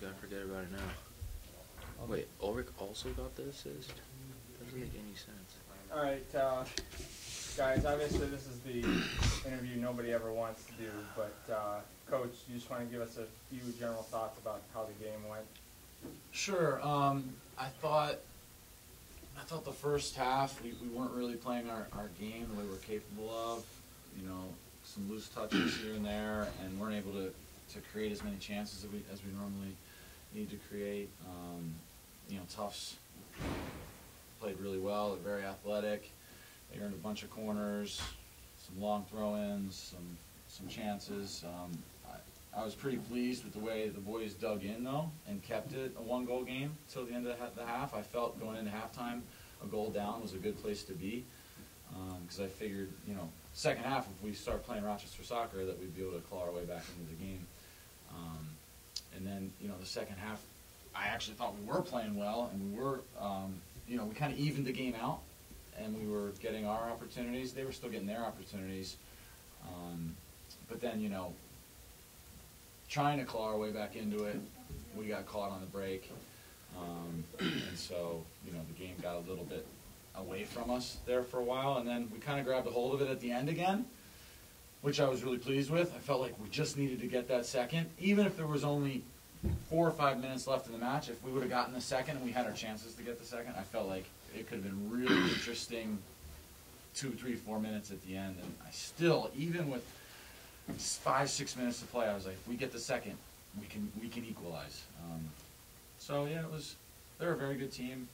I forget about it now. Wait, Ulrich also got the assist? Doesn't make any sense. All right, guys, obviously this is the interview nobody ever wants to do, but Coach, you just want to give us a few general thoughts about how the game went? Sure. I thought the first half we weren't really playing our game the way we're capable of. You know, some loose touches here and there, and weren't able to create as many chances as we normally need to create. You know, Tufts played really well. They're very athletic. They earned a bunch of corners, some long throw-ins, some chances. I was pretty pleased with the way the boys dug in, though, and kept it a one-goal game till the end of the half. I felt going into halftime, a goal down was a good place to be, because I figured, you know, second half, if we start playing Rochester soccer, that we'd be able to claw our way back into the game. And then, you know, the second half, I actually thought we were playing well, and we were, you know, we kind of evened the game out, and we were getting our opportunities. They were still getting their opportunities. But then, you know, trying to claw our way back into it, we got caught on the break. And so, you know, the game got a little bit away from us there for a while, and then we kind of grabbed a hold of it at the end again, which I was really pleased with. I felt like we just needed to get that second. Even if there was only 4 or 5 minutes left in the match, if we would have gotten the second and we had our chances to get the second, I felt like it could have been really interesting 2, 3, 4 minutes at the end. And I still, even with 5, 6 minutes to play, I was like, if we get the second, we can equalize. So yeah, they're a very good team.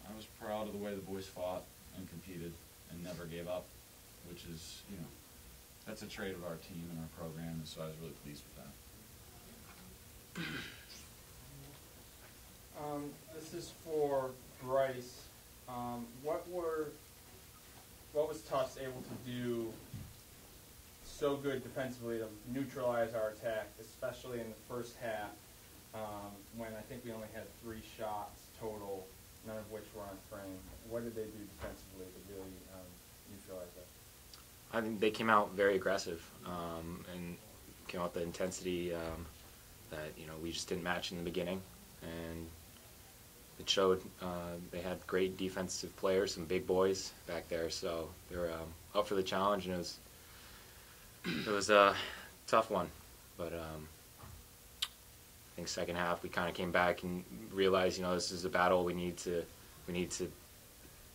I was proud of the way the boys fought and competed and never gave up, which is, you know, that's a trait of our team and our program, and so I was really pleased with that. This is for Bryce. What was Tufts able to do so good defensively to neutralize our attack, especially in the first half, when I think we only had 3 shots total, none of which were on frame? What did they do defensively to really neutralize that? I think they came out very aggressive and came out with the intensity that, you know, we just didn't match in the beginning, and it showed. They had great defensive players, some big boys back there, so they were up for the challenge, and it was a tough one. But I think second half we kind of came back and realized, you know, this is a battle. We need to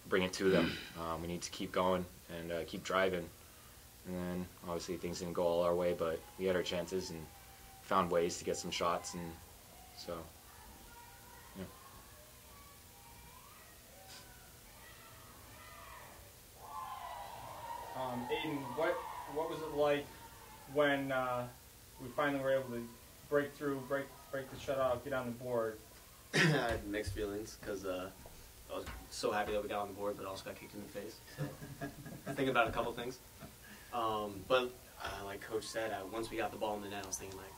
bring it to them. We need to keep going and keep driving. And then obviously things didn't go all our way, but we had our chances and found ways to get some shots, and so, yeah. Aiden, what was it like when we finally were able to break through, break the shutout, get on the board? I had mixed feelings because I was so happy that we got on the board, but also got kicked in the face. So thinking about a couple things. But like Coach said, once we got the ball in the net, I was thinking like,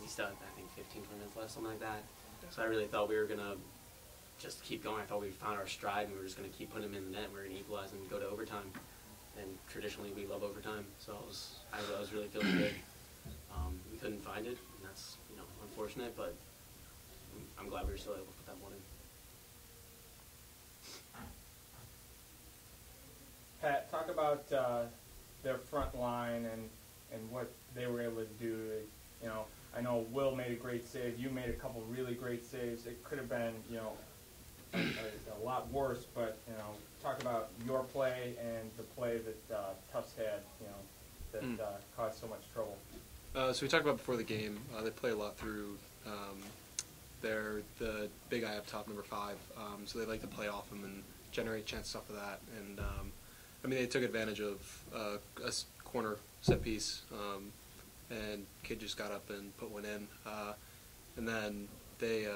we still had, I think, 15, 20 minutes left, something like that. So I really thought we were going to just keep going. I thought we found our stride and we were just going to keep putting them in the net. We were going to equalize and go to overtime. And traditionally we love overtime, so I was really feeling good. We couldn't find it, and that's, you know, unfortunate, but I'm glad we were still able to put that one in. Pat, talk about their front line and what they were able to do. You know, I know Will made a great save. You made a couple really great saves. It could have been, you know, a lot worse, but, you know, talk about your play and the play that Tufts had, you know, that caused so much trouble. So we talked about before the game, they play a lot through the big guy up top, number 5, so they like to play off him and generate chances off of that. And I mean, they took advantage of a corner set piece, and kid just got up and put one in. And then they,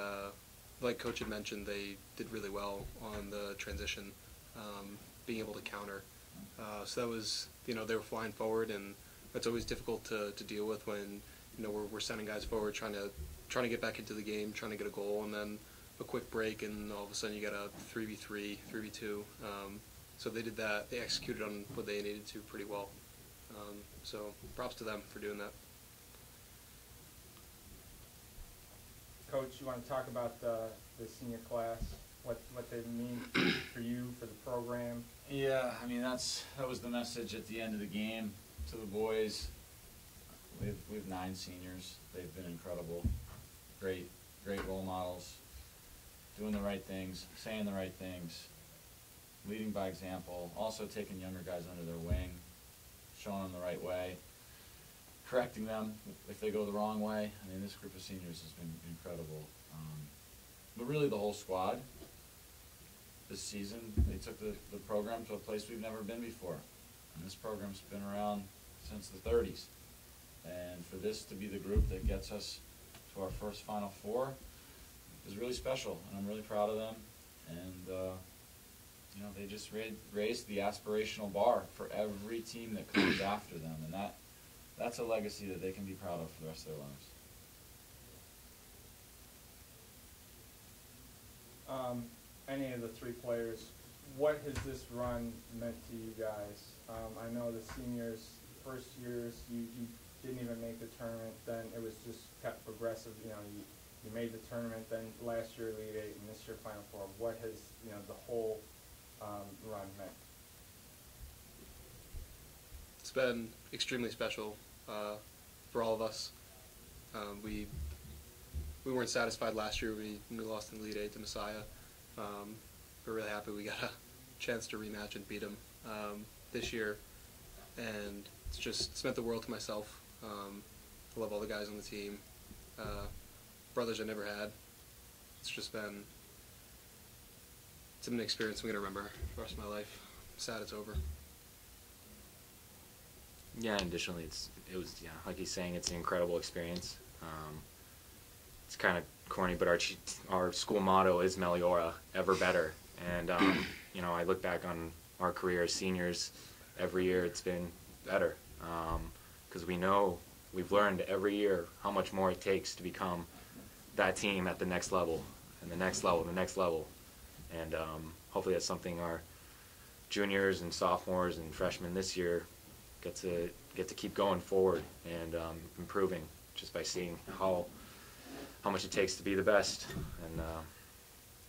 like Coach had mentioned, they did really well on the transition, being able to counter. So that was, you know, they were flying forward, and that's always difficult to deal with when, you know, we're sending guys forward, trying to get back into the game, trying to get a goal, and then a quick break, and all of a sudden you got a 3v3, 3v2. So they did that. They executed on what they needed to pretty well. So props to them for doing that. Coach, you want to talk about the senior class, what they mean for you, for the program? Yeah, I mean that was the message at the end of the game to the boys. We have 9 seniors. They've been incredible, great role models, doing the right things, saying the right things, leading by example. Also taking younger guys under their wing, showing them the right way, correcting them if they go the wrong way. I mean, this group of seniors has been incredible. But really, the whole squad. This season, they took the program to a place we've never been before. And this program's been around since the 30s. And for this to be the group that gets us to our first Final Four is really special, and I'm really proud of them. And, you know, they just raised the aspirational bar for every team that comes after them. And that's a legacy that they can be proud of for the rest of their lives. Any of the 3 players, what has this run meant to you guys? I know the seniors, first years, you didn't even make the tournament, then it was just kept progressive. You know, you made the tournament, then last year Elite 8, and this year Final Four. What has, you know, the whole run meant? It's been extremely special for all of us. We weren't satisfied last year. We lost in the Elite 8 to Messiah. We're really happy we got a chance to rematch and beat them this year, and it's meant the world to myself. I love all the guys on the team, brothers I never had. It's been an experience I'm gonna remember for the rest of my life. I'm sad it's over. Yeah, and additionally, it was like he's saying, it's an incredible experience. It's kind of corny, but our school motto is Meliora, ever better. And you know, I look back on our career as seniors, every year it's been better, because we've learned every year how much more it takes to become that team at the next level, and the next level, and the next level. And hopefully that's something our juniors and sophomores and freshmen this year get to keep going forward and improving, just by seeing how much it takes to be the best. And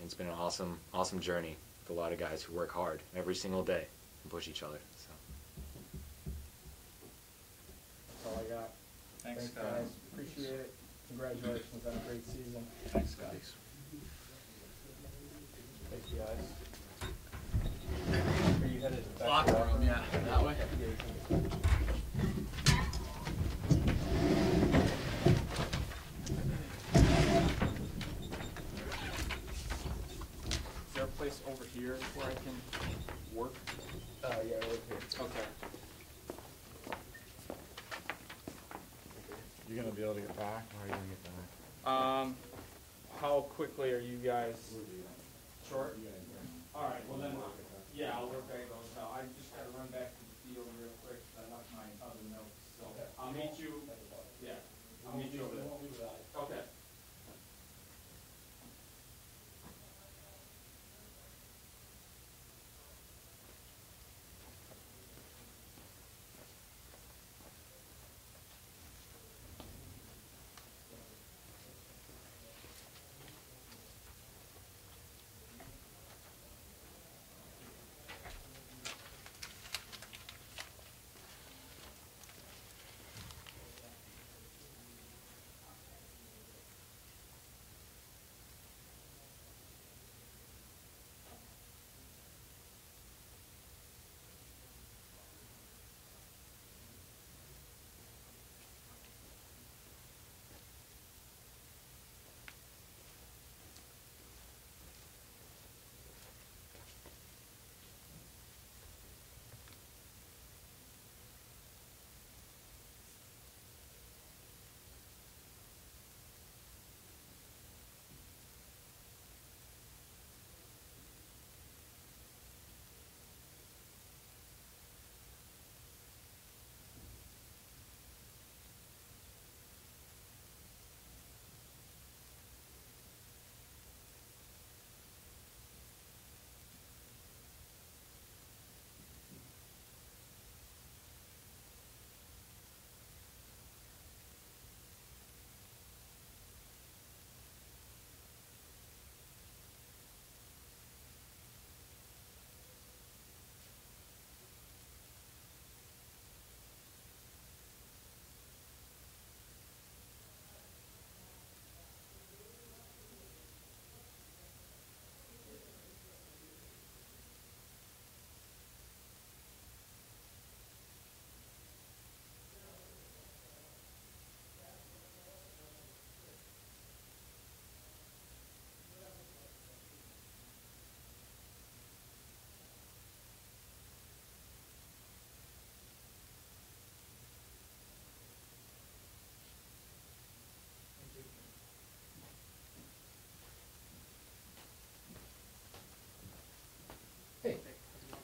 it's been an awesome journey with a lot of guys who work hard every single day and push each other. So. That's all I got. Thanks, guys. Appreciate it. Congratulations on a great season. Thanks, guys. Thank you, guys. Are you headed back Locker to the room, yeah, that way. Is there a place over here where I can work? Yeah, right here. Okay. You're gonna be able to get back, or are you gonna get back? How quickly are you guys? Short? All right, well then, yeah, I'll work back those out. I just gotta run back to the field real quick, I left my other notes, so I'll meet you, yeah, I'll meet you over there. Okay.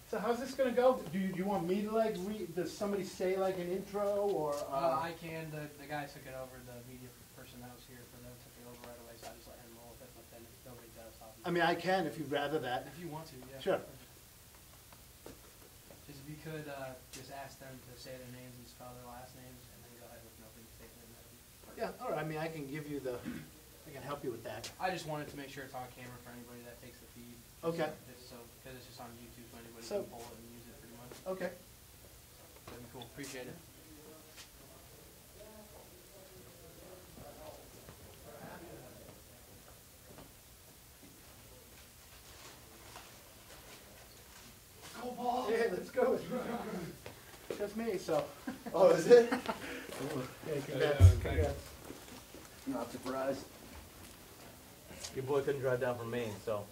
So how's this gonna go? Do you want me to like read? Does somebody say like an intro or? I can. The guy took it over. The media person that was here for them took it over right away, so I just let him roll with it. But then if nobody does, I mean, I can if you'd rather that. if you want to, yeah. Sure. Just if you could just ask them to say their names and spell their last names, and then go ahead with an opening statement. And that'd be perfect. Yeah. All right. I mean, I can give you the. I can help you with that. I just wanted to make sure it's on camera for anybody that takes the feed. Okay. So because it's just on YouTube, so anybody So- can pull it and use it pretty much. Okay. That'd be cool. Appreciate it. Go ball. Yeah, let's go. Just me. So. Oh, is it? Yeah, congrats. Congrats. Not surprised. Your boy couldn't drive down from Maine, so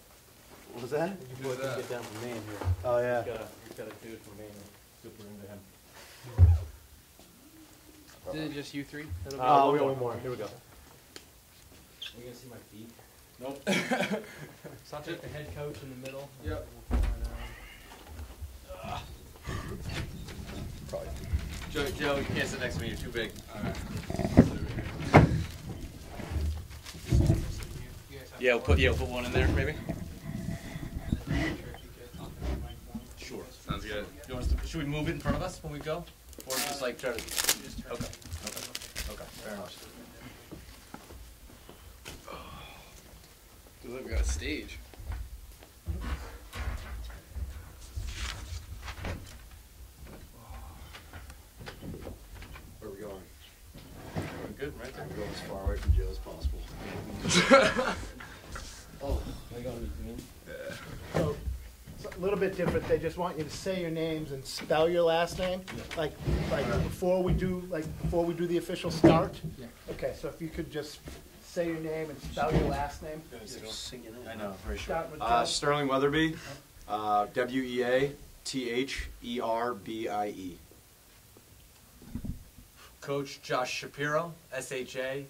What was that? your boy couldn't get down from Maine here. Oh, yeah. He's got a dude from Maine super into him. Is it just you three? That'll be We got one more. Here we go. Are you gonna see my feet? Nope. So I'll take the head coach in the middle. Yep. Joe, you can't sit next to me. You're too big. Yeah, we'll put one in there, maybe. Sure, sounds good. You want us to, should we move it in front of us when we go, or just like try to? Okay. Fair enough. Feels like we got a stage. Where are we going? Good, right there. Go as far away from jail as possible. Oh. Am I going to mean? So, it's a little bit different. They just want you to say your names and spell your last name, like before we do the official start. Yeah. Okay, so if you could just say your name and spell your last name. Singing it. I know, very short. Start with Joe. Sterling Weatherby. Weatherbiie. Coach Josh Shapiro, Shapiro.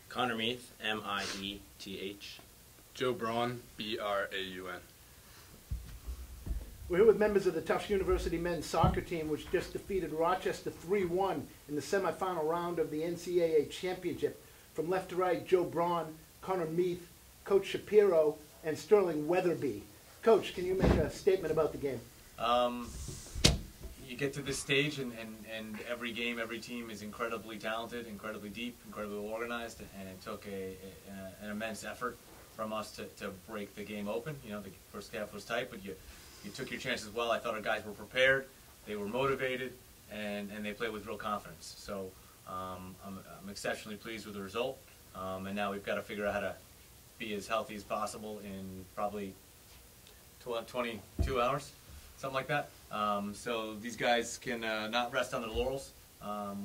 Connor Meath, Mieth. Joe Braun, Braun. We're here with members of the Tufts University men's soccer team, which just defeated Rochester 3-1 in the semifinal round of the NCAA championship. From left to right, Joe Braun, Connor Meath, Coach Shapiro, and Sterling Weatherby. Coach, can you make a statement about the game? You get to this stage, and every game, every team is incredibly talented, incredibly deep, incredibly organized, and it took an immense effort from us to break the game open. You know, the first half was tight, but you took your chances well. I thought our guys were prepared, they were motivated, and they played with real confidence. So I'm exceptionally pleased with the result, and now we've got to figure out how to be as healthy as possible in probably 22 hours, something like that. So these guys can not rest on their laurels.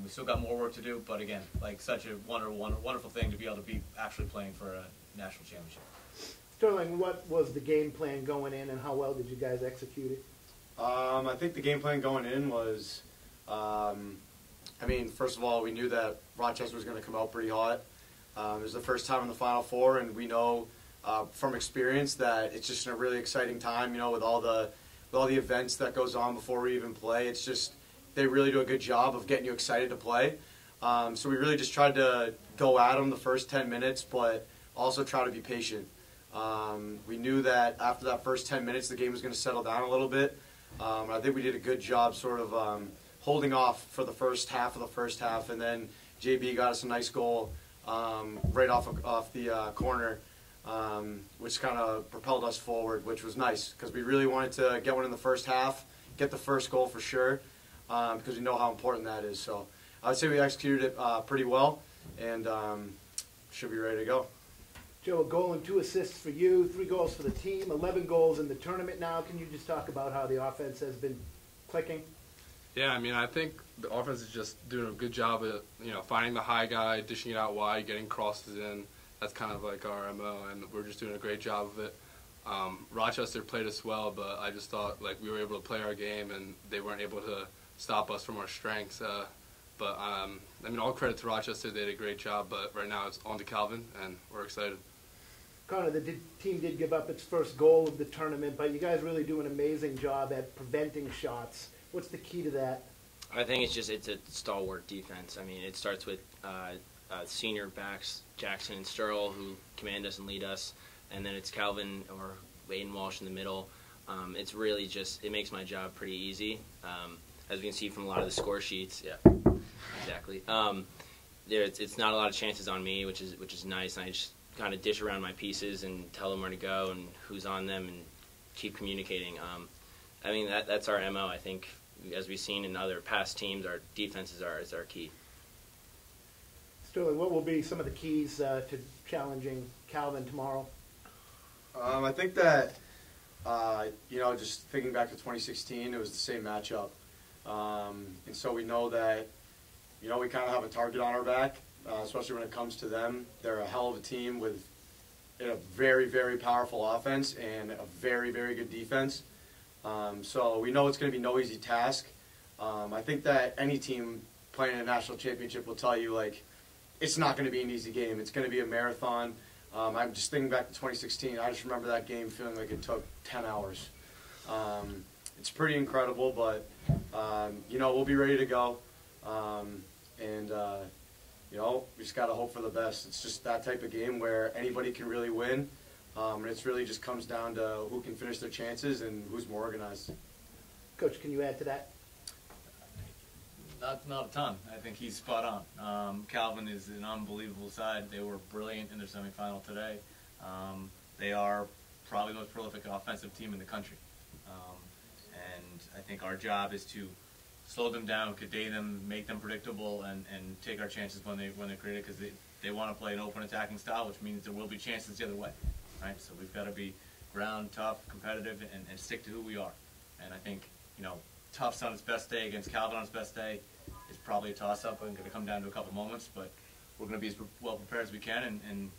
We still got more work to do, but again, like such a wonderful thing to be able to be actually playing for a national championship. Sterling, what was the game plan going in, and how well did you guys execute it? I think the game plan going in was, first of all, we knew that Rochester was going to come out pretty hot. It was the first time in the Final Four, and we know from experience that it's just a really exciting time, you know, with all the events that goes on before we even play. It's just, they really do a good job of getting you excited to play. So we really just tried to go at them the first 10 minutes, but also try to be patient. We knew that after that first 10 minutes, the game was going to settle down a little bit. I think we did a good job sort of holding off for the first half, and then JB got us a nice goal right off the corner, which kind of propelled us forward, which was nice because we really wanted to get one in the first half, get the first goal for sure, because we know how important that is. So I would say we executed it pretty well, and should be ready to go. Joe, a goal and 2 assists for you, 3 goals for the team, 11 goals in the tournament now. Can you just talk about how the offense has been clicking? Yeah, I think the offense is just doing a good job of, finding the high guy, dishing it out wide, getting crosses in. That's kind of like our MO, and we're just doing a great job of it. Rochester played us well, but I just thought we were able to play our game, and they weren't able to stop us from our strengths. But all credit to Rochester. They did a great job, but right now it's on to Calvin, and we're excited. Connor, the team did give up its first goal of the tournament, but you guys really do an amazing job at preventing shots. What's the key to that? I think it's a stalwart defense. I mean, it starts with senior backs Jackson and Sterl, who command us and lead us, and then it's Calvin or Aiden Walsh in the middle. It's really it makes my job pretty easy. As we can see from a lot of the score sheets, yeah, exactly. It's not a lot of chances on me, which is nice. And I just kind of dish around my pieces and tell them where to go and who's on them and keep communicating. I mean, that's our MO. I think, as we've seen in other past teams, our defense is our key. Sterling, what will be some of the keys to challenging Calvin tomorrow? I think that, just thinking back to 2016, it was the same matchup. And so we know that, we kind of have a target on our back, especially when it comes to them. They're a hell of a team with a very, very powerful offense and a very, very good defense. So we know it's going to be no easy task. I think that any team playing a national championship will tell you, it's not going to be an easy game. It's going to be a marathon. I'm just thinking back to 2016. I just remember that game feeling like it took 10 hours. It's pretty incredible, but, we'll be ready to go. We just got to hope for the best. It's just that type of game where anybody can really win. And it really just comes down to who can finish their chances and who's more organized. Coach, can you add to that? Not a ton. I think he's spot on. Calvin is an unbelievable side. They were brilliant in their semifinal today. They are probably the most prolific offensive team in the country. And I think our job is to slow them down, contain them, make them predictable, and take our chances when they're created, because they want to play an open attacking style, which means there will be chances the other way. Right? So we've got to be ground, tough, competitive, and stick to who we are. And I think, Tufts on his best day against Calvin on his best day is probably a toss-up and going to come down to a couple moments, but we're going to be as well prepared as we can, and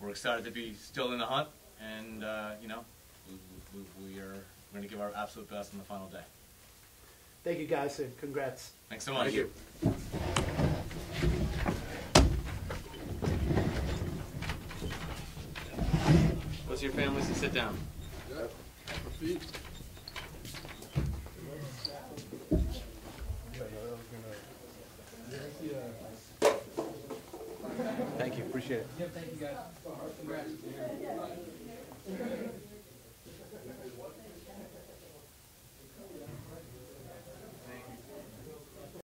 we're excited to be still in the hunt, and we are going to give our absolute best on the final day. Thank you, guys, and congrats. Thanks so much. Thank you. Let's your families and sit down. Thank you. Appreciate it. Yeah, thank you guys. Congrats.